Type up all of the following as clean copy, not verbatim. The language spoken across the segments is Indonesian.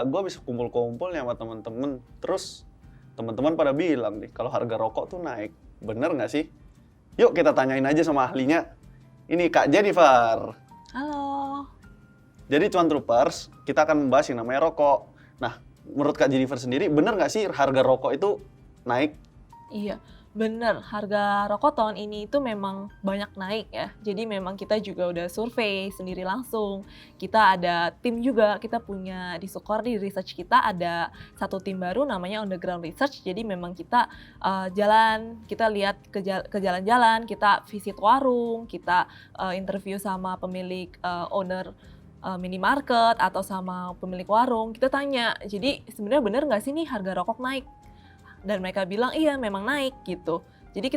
gue habis kumpul-kumpul nih sama temen-temen, terus teman-teman pada bilang nih kalau harga rokok tuh naik. Bener nggak sih? Yuk kita tanyain aja sama ahlinya. Ini Kak Jennifer. Halo. Jadi Cuan Troopers, kita akan membahas yang namanya rokok. Nah, menurut Kak Jennifer sendiri, bener nggak sih harga rokok itu naik? Iya, bener. Harga rokok tahun ini itu memang banyak naik ya. Jadi memang kita juga udah survei sendiri langsung. Kita ada tim juga, kita punya di Sukor, di research kita ada satu tim baru namanya On The Ground Research. Jadi memang kita jalan, kita lihat ke jalan-jalan, kita visit warung, kita interview sama pemilik owner minimarket atau sama pemilik warung. Kita tanya, jadi sebenarnya bener nggak sih nih harga rokok naik? Dan mereka bilang iya memang naik gitu. Jadi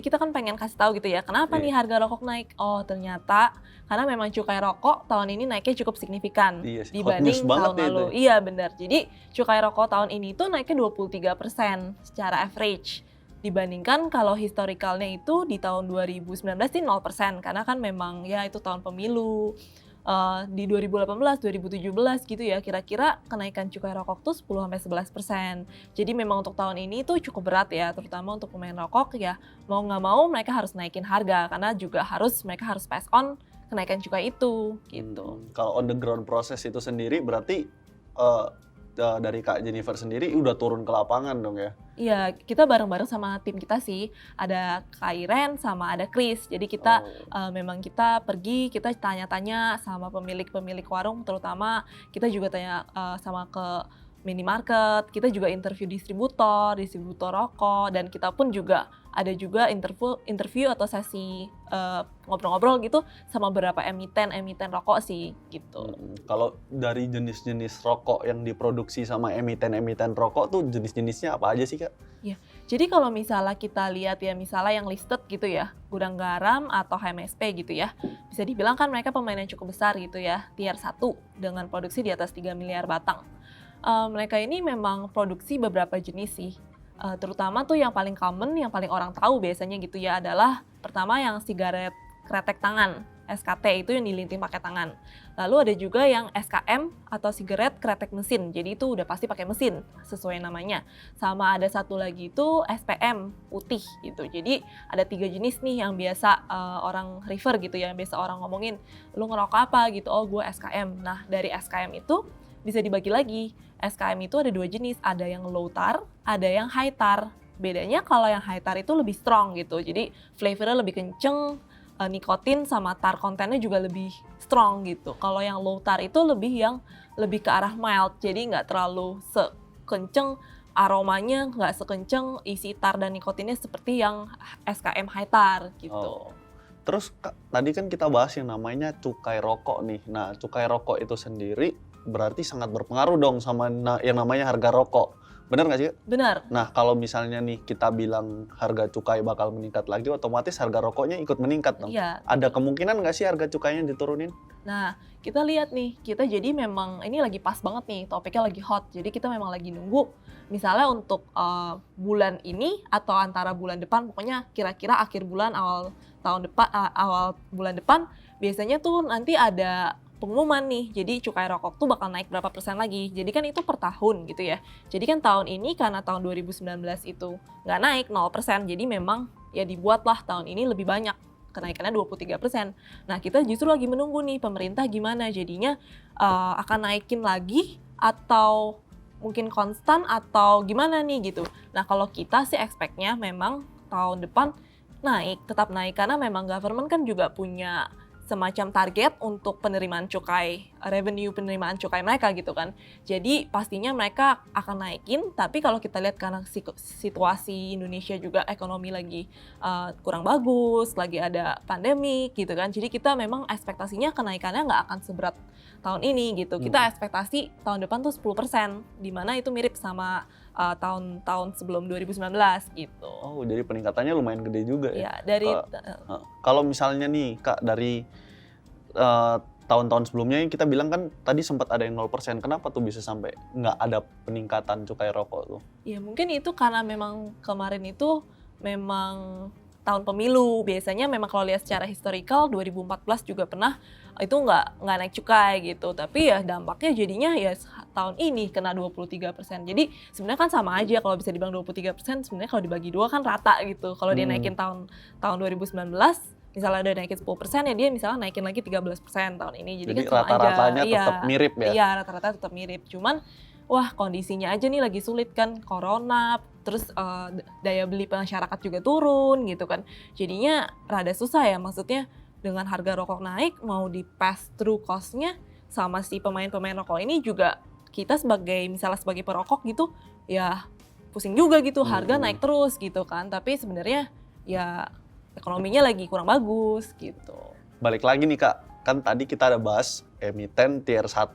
kita kan pengen kasih tahu gitu ya, kenapa nih harga rokok naik? Oh ternyata karena memang cukai rokok tahun ini naiknya cukup signifikan dibanding tahun lalu. Iya benar. Jadi cukai rokok tahun ini tuh naiknya 23% secara average. Dibandingkan kalau historicalnya itu di tahun 2019 sih 0%, karena kan memang ya itu tahun pemilu. Di 2018, 2017 gitu ya, kira-kira kenaikan cukai rokok tuh 10-11%. Jadi memang untuk tahun ini tuh cukup berat ya, terutama untuk pemain rokok ya, mau nggak mau mereka harus naikin harga, karena juga mereka harus pass on kenaikan cukai itu, gitu. Kalau on the ground proses itu sendiri berarti dari Kak Jennifer sendiri udah turun ke lapangan dong ya? Iya, kita bareng-bareng sama tim kita sih. Ada Kak Iren sama ada Chris. Jadi kita memang kita pergi, kita tanya-tanya sama pemilik-pemilik warung, terutama kita juga tanya sama ke minimarket, kita juga interview distributor rokok, dan kita pun juga ada juga interview atau sesi ngobrol-ngobrol gitu sama beberapa emiten rokok sih gitu. Kalau dari jenis-jenis rokok yang diproduksi sama emiten rokok tuh jenis-jenisnya apa aja sih Kak? Ya, jadi kalau misalnya kita lihat ya, misalnya yang listed gitu ya, Gudang Garam atau HMSP gitu ya, bisa dibilang kan mereka pemain yang cukup besar gitu ya, tier 1 dengan produksi di atas 3 miliar batang. Mereka ini memang produksi beberapa jenis sih, terutama tuh yang paling common, yang paling orang tahu biasanya gitu ya adalah pertama yang sigaret kretek tangan, SKT itu yang dilinting pakai tangan. Lalu ada juga yang SKM atau sigaret kretek mesin, jadi itu udah pasti pakai mesin sesuai namanya. Sama ada satu lagi itu SPM putih gitu. Jadi ada 3 jenis nih yang biasa orang refer gitu ya, biasa orang ngomongin, lu ngerokok apa gitu, oh gue SKM. Nah dari SKM itu bisa dibagi lagi. SKM itu ada 2 jenis, ada yang low tar, ada yang high tar. Bedanya kalau yang high tar itu lebih strong gitu, jadi flavornya lebih kenceng, nikotin sama tar kontennya juga lebih strong gitu. Kalau yang low tar itu lebih ke arah mild, jadi nggak terlalu sekenceng aromanya, nggak sekenceng isi tar dan nikotinnya seperti yang SKM high tar gitu. Terus tadi kan kita bahas yang namanya cukai rokok nih. Nah cukai rokok itu sendiri berarti sangat berpengaruh dong sama yang namanya harga rokok. Benar nggak sih? Benar. Nah kalau misalnya nih kita bilang harga cukai bakal meningkat lagi, otomatis harga rokoknya ikut meningkat dong. Iya. Ada kemungkinan nggak sih harga cukainya diturunin? Nah kita lihat nih, kita jadi memang ini lagi pas banget nih, topiknya lagi hot. Jadi kita memang lagi nunggu misalnya untuk bulan ini atau antara bulan depan, pokoknya kira-kira akhir bulan awal bulan depan biasanya tuh nanti ada pengumuman nih, jadi cukai rokok tuh bakal naik berapa persen lagi. Jadi kan itu per tahun gitu ya. Jadi kan tahun ini karena tahun 2019 itu nggak naik 0%, jadi memang ya dibuatlah tahun ini lebih banyak, kenaikannya 23%. Nah kita justru lagi menunggu nih pemerintah gimana jadinya, akan naikin lagi atau mungkin konstan atau gimana nih gitu. Nah kalau kita sih expect-nya memang tahun depan tetap naik karena memang government kan juga punya semacam target untuk penerimaan cukai, revenue penerimaan cukai mereka gitu kan. Jadi pastinya mereka akan naikin, tapi kalau kita lihat karena situasi Indonesia juga ekonomi lagi kurang bagus, lagi ada pandemi gitu kan. Jadi kita memang ekspektasinya kenaikannya nggak akan seberat tahun ini gitu. Kita ekspektasi tahun depan tuh 10%, di mana itu mirip sama tahun-tahun sebelum 2019 gitu. Oh, jadi peningkatannya lumayan gede juga ya? Iya, dari kalau misalnya nih Kak, dari tahun-tahun sebelumnya kita bilang kan tadi sempat ada yang 0%, kenapa tuh bisa sampai nggak ada peningkatan cukai rokok tuh? Ya mungkin itu karena memang kemarin itu memang tahun pemilu. Biasanya memang kalau lihat secara historical 2014 juga pernah itu nggak naik cukai gitu. Tapi ya dampaknya jadinya ya tahun ini kena 23%. Jadi sebenarnya kan sama aja kalau bisa dibilang 23%, sebenarnya kalau dibagi dua kan rata gitu. Kalau dia naikin tahun 2019 misalnya udah naikin 10% ya dia misalnya naikin lagi 13% tahun ini. Jadi kan sama aja. rata-ratanya tetap mirip ya? Iya, rata-rata tetap mirip. Cuman wah kondisinya aja nih lagi sulit kan, corona, terus daya beli masyarakat juga turun gitu kan. Jadinya rada susah ya, maksudnya dengan harga rokok naik mau di pass through cost-nya sama si pemain-pemain rokok ini juga kita misalnya sebagai perokok gitu ya pusing juga gitu, harga naik terus gitu kan. Tapi sebenarnya ya ekonominya lagi kurang bagus gitu. Balik lagi nih Kak, kan tadi kita ada bahas emiten tier 1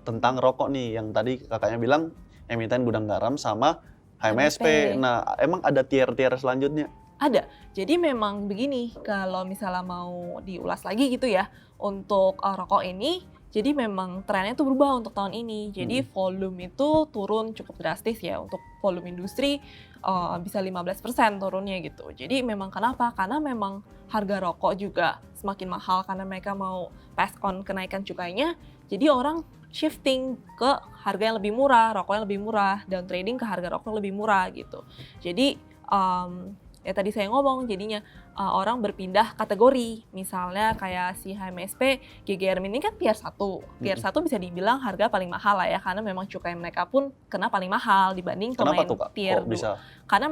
tentang rokok nih, yang tadi kakaknya bilang emiten gudang garam sama HMSP. Nah, emang ada tier-tier selanjutnya? Ada. Jadi memang begini, kalau misalnya mau diulas lagi gitu ya, untuk rokok ini, jadi memang trennya tuh berubah untuk tahun ini. Jadi volume itu turun cukup drastis ya, untuk volume industri bisa 15% turunnya gitu. Jadi memang kenapa? Karena memang harga rokok juga semakin mahal karena mereka mau pass on kenaikan cukainya. Jadi orang shifting ke harga yang lebih murah, rokok yang lebih murah, down trading ke harga rokok yang lebih murah gitu. Jadi ya tadi saya ngomong jadinya orang berpindah kategori. Misalnya kayak si HMSP, GGR ini kan tier 1. Tier 1 bisa dibilang harga paling mahal lah ya, karena memang cukai mereka pun kena paling mahal dibanding pemain tier 2. Bisa? Karena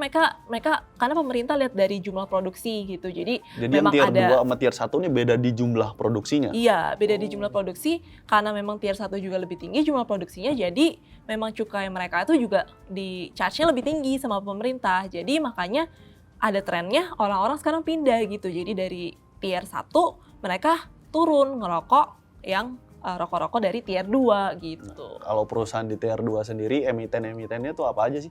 karena pemerintah lihat dari jumlah produksi gitu. Jadi memang yang tier 2 sama tier 1 ini beda di jumlah produksinya? Iya, beda di jumlah produksi karena memang tier 1 juga lebih tinggi jumlah produksinya. Jadi memang cukai mereka itu juga di charge-nya lebih tinggi sama pemerintah. Jadi makanya ada trennya orang-orang sekarang pindah gitu. Jadi dari tier 1 mereka turun ngerokok yang rokok-rokok dari tier 2 gitu. Nah, kalau perusahaan di tier 2 sendiri emiten-emitennya tuh apa aja sih?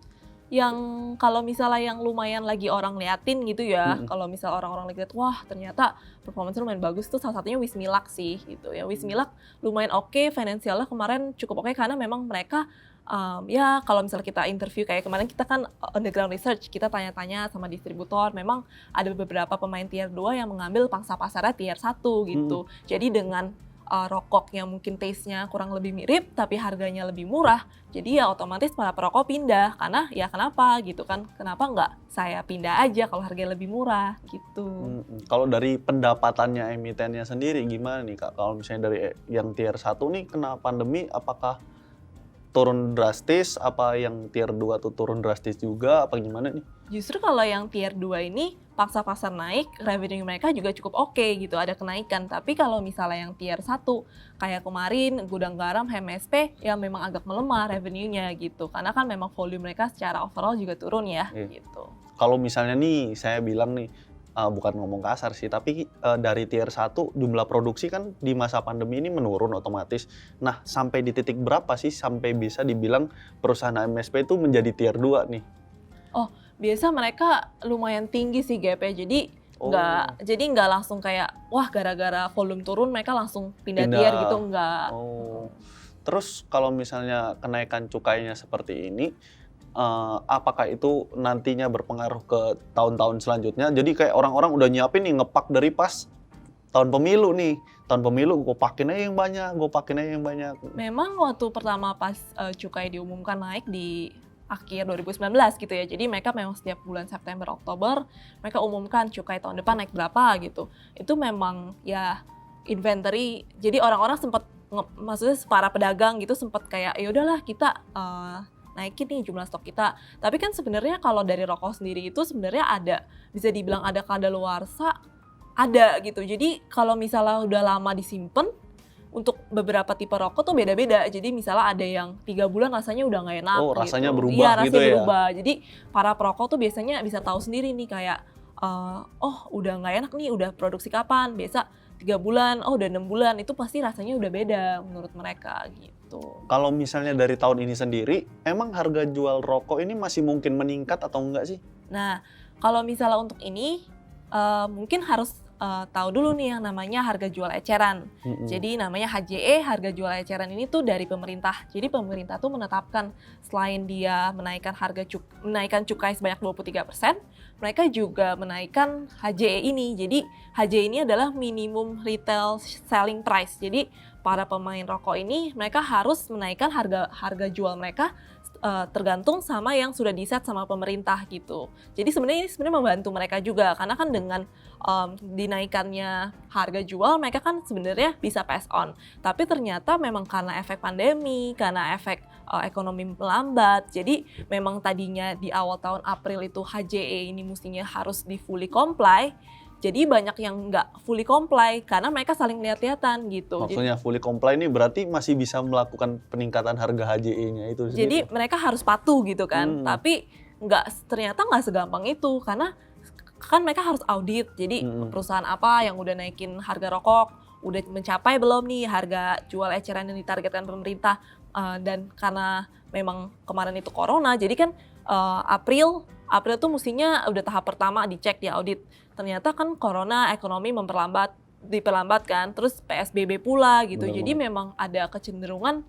Yang kalau misalnya yang lumayan lagi orang liatin gitu ya, kalau misal orang-orang lihat wah ternyata performance lumayan bagus tuh salah satunya Wismilak sih gitu ya. Wismilak lumayan oke, finansialnya kemarin cukup oke karena memang mereka ya kalau misalnya kita interview kayak kemarin kita kan underground research, kita tanya-tanya sama distributor, memang ada beberapa pemain tier 2 yang mengambil pangsa pasarnya tier 1 gitu. Jadi dengan rokok yang mungkin taste-nya kurang lebih mirip tapi harganya lebih murah, jadi ya otomatis para perokok pindah karena ya kenapa gitu kan, kenapa nggak saya pindah aja kalau harganya lebih murah gitu. Kalau dari pendapatannya emitennya sendiri gimana nih Kak? Kalau misalnya dari yang tier 1 nih kena pandemi apakah turun drastis, apa yang tier 2 tuh turun drastis juga, apa gimana nih? Justru kalau yang tier 2 ini paksa pasar naik, revenue mereka juga cukup oke gitu, ada kenaikan. Tapi kalau misalnya yang tier 1, kayak kemarin Gudang Garam, HMSP, ya memang agak melemah revenue-nya gitu. Karena kan memang volume mereka secara overall juga turun ya gitu. Kalau misalnya nih, saya bilang nih, bukan ngomong kasar sih, tapi dari tier 1 jumlah produksi kan di masa pandemi ini menurun otomatis. Nah, sampai di titik berapa sih sampai bisa dibilang perusahaan HMSP itu menjadi tier 2 nih? Oh, biasa mereka lumayan tinggi sih gap-nya. Jadi nggak langsung kayak wah gara-gara volume turun mereka langsung pindah tier gitu, nggak. Terus kalau misalnya kenaikan cukainya seperti ini, apakah itu nantinya berpengaruh ke tahun-tahun selanjutnya? Jadi kayak orang-orang udah nyiapin nih ngepak dari pas tahun pemilu nih. Tahun pemilu gue pakein aja yang banyak, Memang waktu pertama pas cukai diumumkan naik di akhir 2019 gitu ya. Jadi mereka memang setiap bulan September, Oktober mereka umumkan cukai tahun depan naik berapa gitu. Itu memang ya inventory. Jadi orang-orang sempat maksudnya para pedagang gitu sempat kayak ya udahlah kita naikin nih jumlah stok kita. Tapi kan sebenarnya kalau dari rokok sendiri itu sebenarnya ada, bisa dibilang ada kadaluarsa, ada gitu. Jadi kalau misalnya udah lama disimpan, untuk beberapa tipe rokok tuh beda-beda. Jadi misalnya ada yang 3 bulan rasanya udah nggak enak. Rasanya gitu. berubah iya, gitu rasanya ya? berubah. Jadi para perokok tuh biasanya bisa tahu sendiri nih kayak, udah nggak enak nih, udah produksi kapan. Biasa 3 bulan, udah 6 bulan, itu pasti rasanya udah beda menurut mereka gitu. Kalau misalnya dari tahun ini sendiri, emang harga jual rokok ini masih mungkin meningkat atau enggak sih? Nah, kalau misalnya untuk ini, mungkin harus tahu dulu nih yang namanya harga jual eceran. Jadi namanya HJE, harga jual eceran ini tuh dari pemerintah. Jadi pemerintah tuh menetapkan selain dia menaikkan cukai sebanyak 23%, mereka juga menaikkan HJE ini. Jadi HJE ini adalah minimum retail selling price. Jadi para pemain rokok ini mereka harus menaikkan harga jual mereka tergantung sama yang sudah di-set sama pemerintah gitu. Jadi sebenarnya ini membantu mereka juga karena kan dengan dinaikannya harga jual mereka kan sebenarnya bisa pass on. Tapi ternyata memang karena efek pandemi, karena efek ekonomi melambat. Jadi memang tadinya di awal tahun April itu HJE ini mestinya harus di fully comply. Jadi banyak yang nggak fully comply karena mereka saling lihat-lihatan gitu. Maksudnya fully comply ini berarti masih bisa melakukan peningkatan harga HJE-nya itu sendiri? Jadi mereka harus patuh gitu kan, tapi ternyata nggak segampang itu karena kan mereka harus audit. Jadi perusahaan apa yang udah naikin harga rokok, udah mencapai belum nih harga jual eceran yang ditargetkan pemerintah. Dan karena memang kemarin itu corona, jadi kan April tuh mestinya udah tahap pertama dicek di audit. Ternyata kan corona, ekonomi diperlambat kan, terus PSBB pula gitu. Jadi memang ada kecenderungan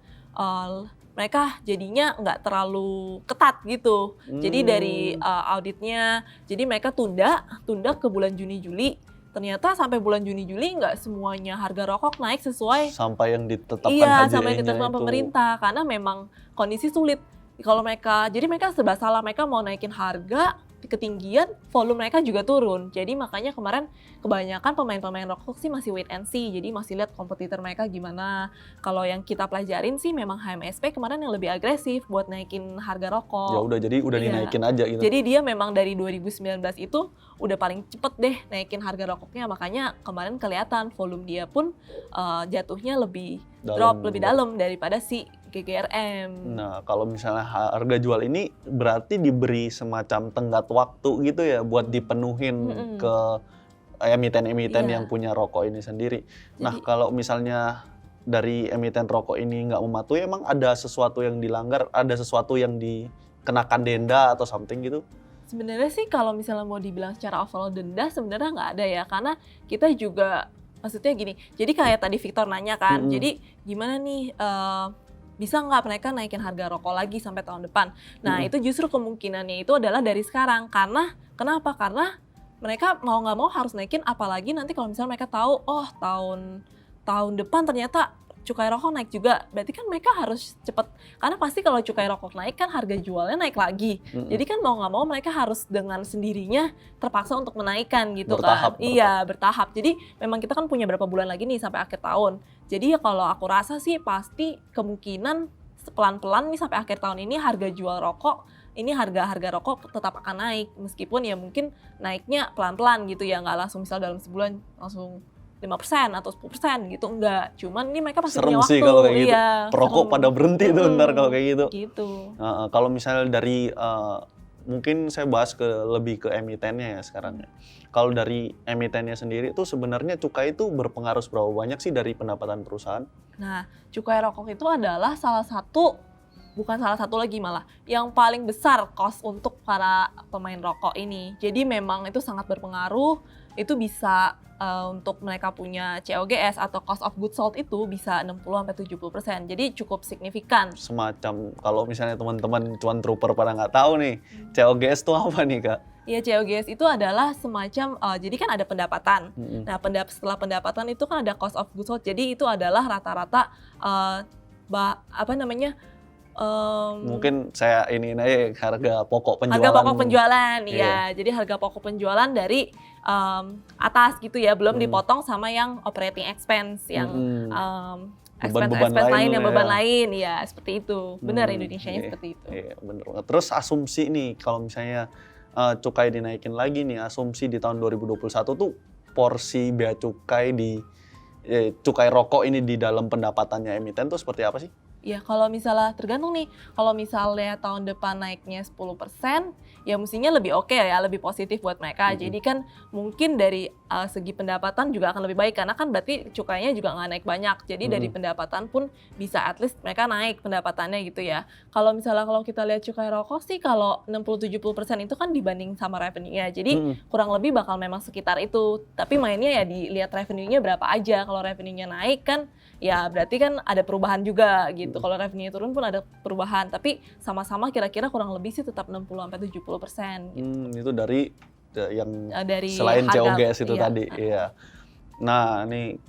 mereka jadinya nggak terlalu ketat gitu. Jadi dari auditnya, jadi mereka tunda ke bulan Juni-Juli. Ternyata sampai bulan Juni-Juli nggak semuanya harga rokok naik sesuai sampai yang ditetapkan sampai yang ditetapkan pemerintah karena memang kondisi sulit. Kalau mereka serba salah, mereka mau naikin harga ketinggian, volume mereka juga turun. Jadi makanya kemarin kebanyakan pemain-pemain rokok sih masih wait and see. Jadi masih lihat kompetitor mereka gimana. Kalau yang kita pelajarin sih memang HMSP kemarin yang lebih agresif buat naikin harga rokok. Ya udah, jadi udah dinaikin aja gitu. Jadi dia memang dari 2019 itu udah paling cepet deh naikin harga rokoknya. Makanya kemarin kelihatan volume dia pun jatuhnya lebih lebih dalam daripada si GGRM. Nah, kalau misalnya harga jual ini berarti diberi semacam tenggat waktu gitu ya buat dipenuhin ke emiten-emiten yang punya rokok ini sendiri. Nah, kalau misalnya dari emiten rokok ini nggak mematuhi, emang ada sesuatu yang dilanggar, ada sesuatu yang dikenakan denda atau something gitu? Sebenarnya sih kalau misalnya mau dibilang secara overall denda sebenarnya nggak ada ya, karena kita juga maksudnya gini, jadi kayak tadi Victor nanya kan, jadi gimana nih bisa nggak mereka naikin harga rokok lagi sampai tahun depan? Nah itu justru kemungkinannya itu adalah dari sekarang. Karena kenapa? Karena mereka mau nggak mau harus naikin, apalagi nanti kalau misalnya mereka tahu tahun depan ternyata cukai rokok naik juga. Berarti kan mereka harus cepet, karena pasti kalau cukai rokok naik kan harga jualnya naik lagi. Jadi kan mau nggak mau mereka harus dengan sendirinya terpaksa untuk menaikkan gitu kan. Iya, bertahap. Jadi memang kita kan punya berapa bulan lagi nih sampai akhir tahun. Jadi ya kalau aku rasa sih pasti kemungkinan pelan-pelan nih sampai akhir tahun ini harga jual rokok, ini harga rokok tetap akan naik. Meskipun ya mungkin naiknya pelan-pelan gitu ya, nggak langsung misal dalam sebulan langsung 5% atau 10% gitu, enggak. Cuman ini mereka pasti punya waktu. Serem sih kalau kayak gitu. Perokok pada berhenti tuh ntar kalau kayak gitu. Kalau misalnya dari, mungkin saya bahas lebih ke emitennya ya sekarang ya. Kalau dari emitennya sendiri tuh sebenarnya cukai itu berpengaruh seberapa banyak sih dari pendapatan perusahaan? Nah, cukai rokok itu adalah bukan salah satu lagi malah, yang paling besar cost untuk para pemain rokok ini. Jadi memang itu sangat berpengaruh, itu bisa untuk mereka punya COGS atau cost of goods sold itu bisa 60-70%. Jadi cukup signifikan. Semacam kalau misalnya teman-teman cuan trooper pada nggak tahu nih, COGS itu apa nih Kak? Iya, COGS itu adalah semacam, jadi kan ada pendapatan. Nah, setelah pendapatan itu kan ada cost of goods sold. Jadi itu adalah rata-rata mungkin saya ini harga pokok penjualan. Harga pokok penjualan, iya. Jadi harga pokok penjualan dari atas gitu ya, belum dipotong sama yang operating expense, yang expense lain, yang beban lain, ya seperti itu. Benar, Indonesianya seperti itu. Iya, benar. Terus asumsi nih, kalau misalnya cukai dinaikin lagi nih, asumsi di tahun 2021 tuh porsi bea cukai cukai rokok ini di dalam pendapatannya emiten tuh seperti apa sih? Ya kalau misalnya tergantung nih, kalau misalnya tahun depan naiknya 10%, ya mestinya lebih oke ya, lebih positif buat mereka. Jadi kan mungkin dari segi pendapatan juga akan lebih baik karena kan berarti cukainya juga nggak naik banyak. Jadi dari pendapatan pun bisa at least mereka naik pendapatannya gitu ya. Kalau misalnya kalau kita lihat cukai rokok sih kalau 60-70% itu kan dibanding sama revenue-nya. Jadi kurang lebih bakal memang sekitar itu. Tapi mainnya ya dilihat revenue-nya berapa aja. Kalau revenue-nya naik kan ya berarti kan ada perubahan juga gitu. Kalau revenue turun pun ada perubahan. Tapi sama-sama kira-kira kurang lebih sih tetap 60-70% gitu. Itu dari yang Dari selain harga, COGS itu iya. tadi. Iya. Nah, nih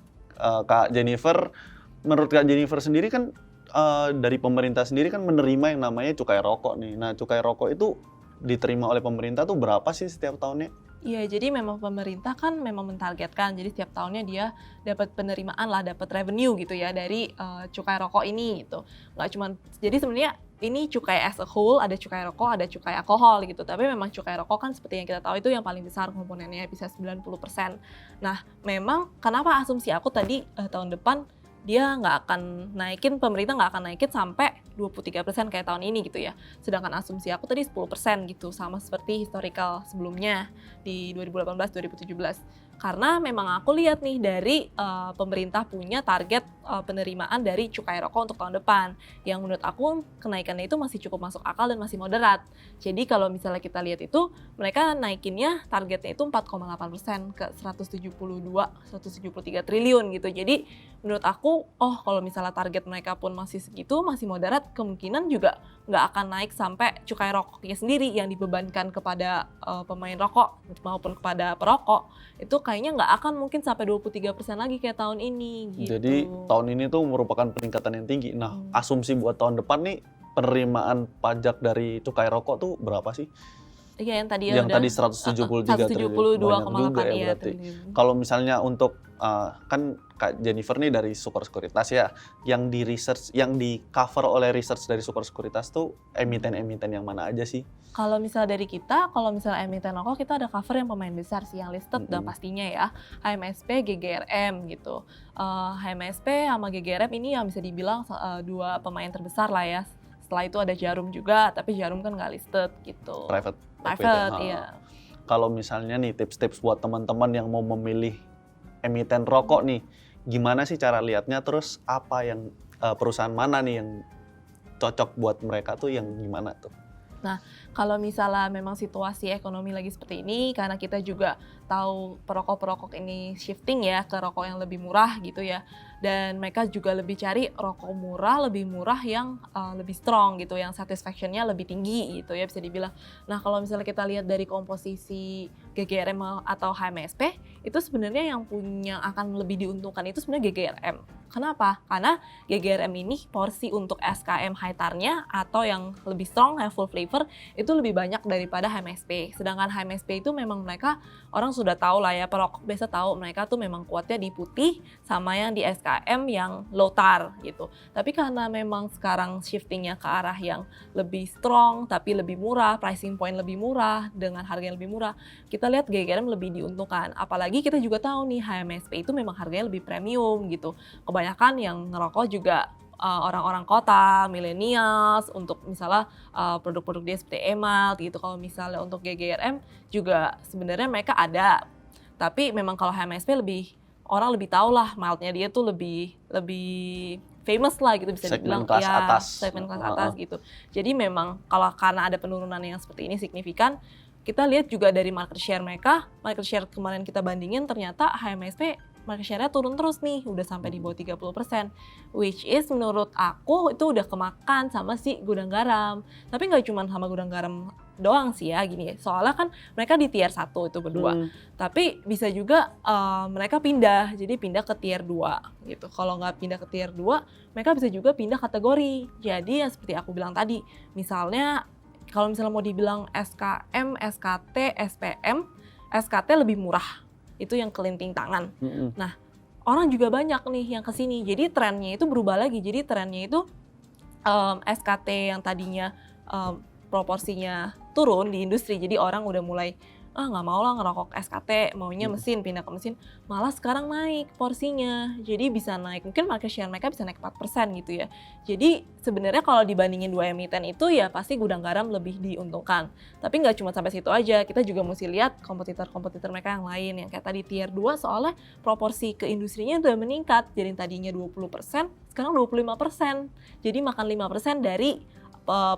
Kak Jennifer, menurut Kak Jennifer sendiri kan dari pemerintah sendiri kan menerima yang namanya cukai rokok nih. Nah, cukai rokok itu diterima oleh pemerintah tuh berapa sih setiap tahunnya? Iya, jadi memang pemerintah kan memang mentargetkan, jadi setiap tahunnya dia dapat penerimaan lah, dapat revenue gitu ya dari cukai rokok ini gitu. Nggak cuman, jadi sebenarnya ini cukai as a whole, ada cukai rokok, ada cukai alkohol gitu. Tapi memang cukai rokok kan seperti yang kita tahu itu yang paling besar komponennya, bisa 90%. Nah, memang kenapa asumsi aku tadi tahun depan dia nggak akan naikin, pemerintah nggak akan naikin sampai 23% kayak tahun ini gitu ya. Sedangkan asumsi aku tadi 10% gitu, sama seperti historical sebelumnya di 2018-2017. Karena memang aku lihat nih dari pemerintah punya target penerimaan dari cukai rokok untuk tahun depan. Yang menurut aku kenaikannya itu masih cukup masuk akal dan masih moderat. Jadi kalau misalnya kita lihat itu, mereka naikinnya targetnya itu 4,8% ke 173 triliun gitu. Jadi menurut aku, kalau misalnya target mereka pun masih segitu, masih moderat, kemungkinan juga nggak akan naik sampai cukai rokoknya sendiri yang dibebankan kepada pemain rokok maupun kepada perokok. Itu kayaknya nggak akan mungkin sampai 23% lagi kayak tahun ini gitu. Jadi tahun ini tuh merupakan peningkatan yang tinggi. Nah, asumsi buat tahun depan nih penerimaan pajak dari cukai rokok tuh berapa sih? Iya, yang tadi ya Yang udah tadi 173 triliun. Banyak juga ya berarti. Kalau misalnya untuk kan Kak Jennifer nih dari Super Sekuritas ya, yang di research, yang di cover oleh research dari Super Sekuritas tuh emiten-emiten yang mana aja sih? Kalau misalnya dari kita, kalau misalnya emiten rokok, kita ada cover yang pemain besar sih, yang listed udah pastinya ya. HMSP, GGRM gitu. HMSP sama GGRM ini yang bisa dibilang dua pemain terbesar lah ya. Setelah itu ada Jarum juga, tapi Jarum kan nggak listed gitu. Private, Iya. Kalau misalnya nih tips-tips buat teman-teman yang mau memilih emiten rokok nih, gimana sih cara lihatnya, terus apa yang perusahaan mana nih yang cocok buat mereka tuh yang gimana tuh? Nah, kalau misalnya memang situasi ekonomi lagi seperti ini, karena kita juga tahu perokok-perokok ini shifting ya ke rokok yang lebih murah gitu ya. Dan mereka juga lebih cari rokok murah, lebih murah yang lebih strong gitu, yang satisfaction-nya lebih tinggi gitu ya bisa dibilang. Nah, kalau misalnya kita lihat dari komposisi GGRM atau HMSP, itu sebenarnya yang akan lebih diuntungkan itu sebenarnya GGRM. Kenapa? Karena GGRM ini porsi untuk SKM high tar-nya atau yang lebih strong, yang full flavor, itu lebih banyak daripada HMSP. Sedangkan HMSP itu memang mereka, orang sudah tahu lah ya, perokok biasa tahu mereka tuh memang kuatnya di putih sama yang di SKM yang low tar gitu. Tapi karena memang sekarang shiftingnya ke arah yang lebih strong tapi lebih murah, pricing point lebih murah dengan harga yang lebih murah, kita lihat GGRM lebih diuntungkan. Apalagi kita juga tahu nih HMSP itu memang harganya lebih premium gitu. Kebanyakan yang ngerokok juga orang-orang kota, millennials, untuk misalnya produk-produk dia seperti e-malt gitu. Kalau misalnya untuk GGRM juga sebenarnya mereka ada, tapi memang kalau HMSP orang lebih tahu lah maltnya dia tuh lebih famous lah gitu, bisa segmen dibilang kelas ya, atas. segmen kelas atas gitu. Jadi memang karena ada penurunan yang seperti ini signifikan, kita lihat juga dari market share mereka, market share kemarin kita bandingin ternyata HMSP market share-nya turun terus nih, udah sampai di bawah 30%. Which is menurut aku itu udah kemakan sama si gudang garam. Tapi nggak cuma sama gudang garam doang sih ya gini. Soalnya kan mereka di tier 1 itu berdua. Tapi bisa juga mereka pindah, jadi pindah ke tier 2 gitu. Kalau nggak pindah ke tier 2, mereka bisa juga pindah kategori. Jadi yang seperti aku bilang tadi, misalnya kalau misalnya mau dibilang SKM, SKT, SPM, SKT lebih murah. Itu yang kelinting tangan. Nah, orang juga banyak nih yang kesini. Jadi trennya itu berubah lagi. Jadi trennya itu SKT yang tadinya proporsinya turun di industri. Jadi orang udah mulai nggak mau lah ngerokok SKT, maunya mesin, pindah ke mesin. Malah sekarang naik porsinya, jadi bisa naik, mungkin market share mereka bisa naik 4% gitu ya. Jadi sebenarnya kalau dibandingin dua emiten itu ya pasti gudang garam lebih diuntungkan. Tapi nggak cuma sampai situ aja, kita juga mesti lihat kompetitor-kompetitor mereka yang lain, yang kayak tadi tier 2 soalnya proporsi ke industrinya udah meningkat, jadi tadinya 20%, sekarang 25%. Jadi makan 5% dari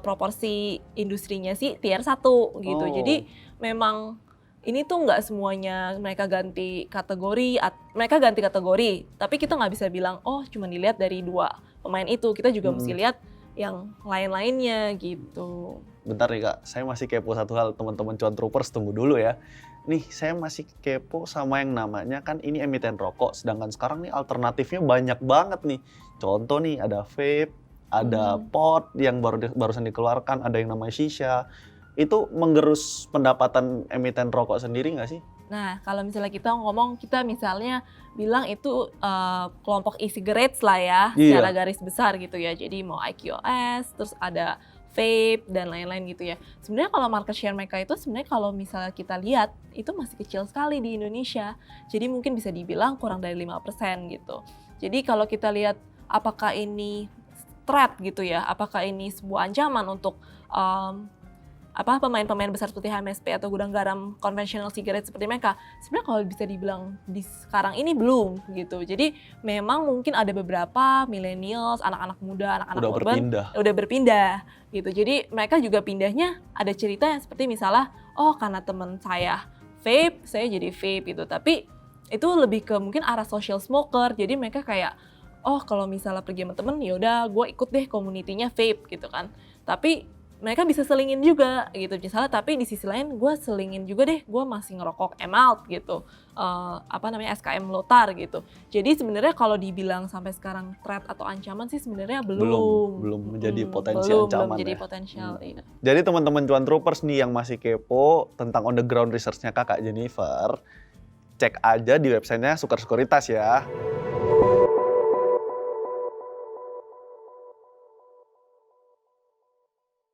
proporsi industrinya sih tier 1 gitu. Oh. Jadi memang ini tuh nggak semuanya mereka ganti kategori, tapi kita nggak bisa bilang oh cuma dilihat dari dua pemain itu, kita juga mesti lihat yang lain-lainnya gitu. Bentar nih Kak, saya masih kepo satu hal, teman-teman Cuan Troopers, tunggu dulu ya. Nih, saya masih kepo sama yang namanya, kan ini emiten rokok, sedangkan sekarang nih alternatifnya banyak banget nih. Contoh nih, ada vape, ada pot yang barusan dikeluarkan, ada yang namanya shisha. Itu menggerus pendapatan emiten rokok sendiri nggak sih? Nah, kalau misalnya kita misalnya bilang itu kelompok e-cigarettes lah ya, secara garis besar gitu ya. Jadi mau IQOS, terus ada vape dan lain-lain gitu ya. Sebenarnya kalau market share mereka itu sebenarnya kalau misalnya kita lihat itu masih kecil sekali di Indonesia. Jadi mungkin bisa dibilang kurang dari 5% gitu. Jadi kalau kita lihat apakah ini threat gitu ya, apakah ini sebuah ancaman untuk pemain-pemain besar seperti HMSP atau gudang garam konvensional cigarette seperti mereka, sebenarnya kalau bisa dibilang di sekarang ini belum gitu. Jadi memang mungkin ada beberapa millennials, anak-anak muda, anak-anak urban udah berpindah gitu. Jadi mereka juga pindahnya ada cerita yang seperti misalnya, oh karena teman saya vape, saya jadi vape gitu. Tapi itu lebih ke mungkin arah social smoker. Jadi mereka kayak, oh kalau misalnya pergi sama temen ya udah gue ikut deh komunitinya vape gitu kan. Tapi mereka bisa selingin juga gitu misalnya, tapi di sisi lain gue selingin juga deh, gue masih ngerokok Emalt gitu, SKM Lotar gitu. Jadi sebenarnya kalau dibilang sampai sekarang threat atau ancaman sih sebenarnya belum menjadi potensi ancaman. Belum menjadi potensial. Iya. Jadi teman-teman Cuan Troopers nih yang masih kepo tentang on the ground research-nya Kakak Jennifer, cek aja di websitenya Sukar Sekuritas ya.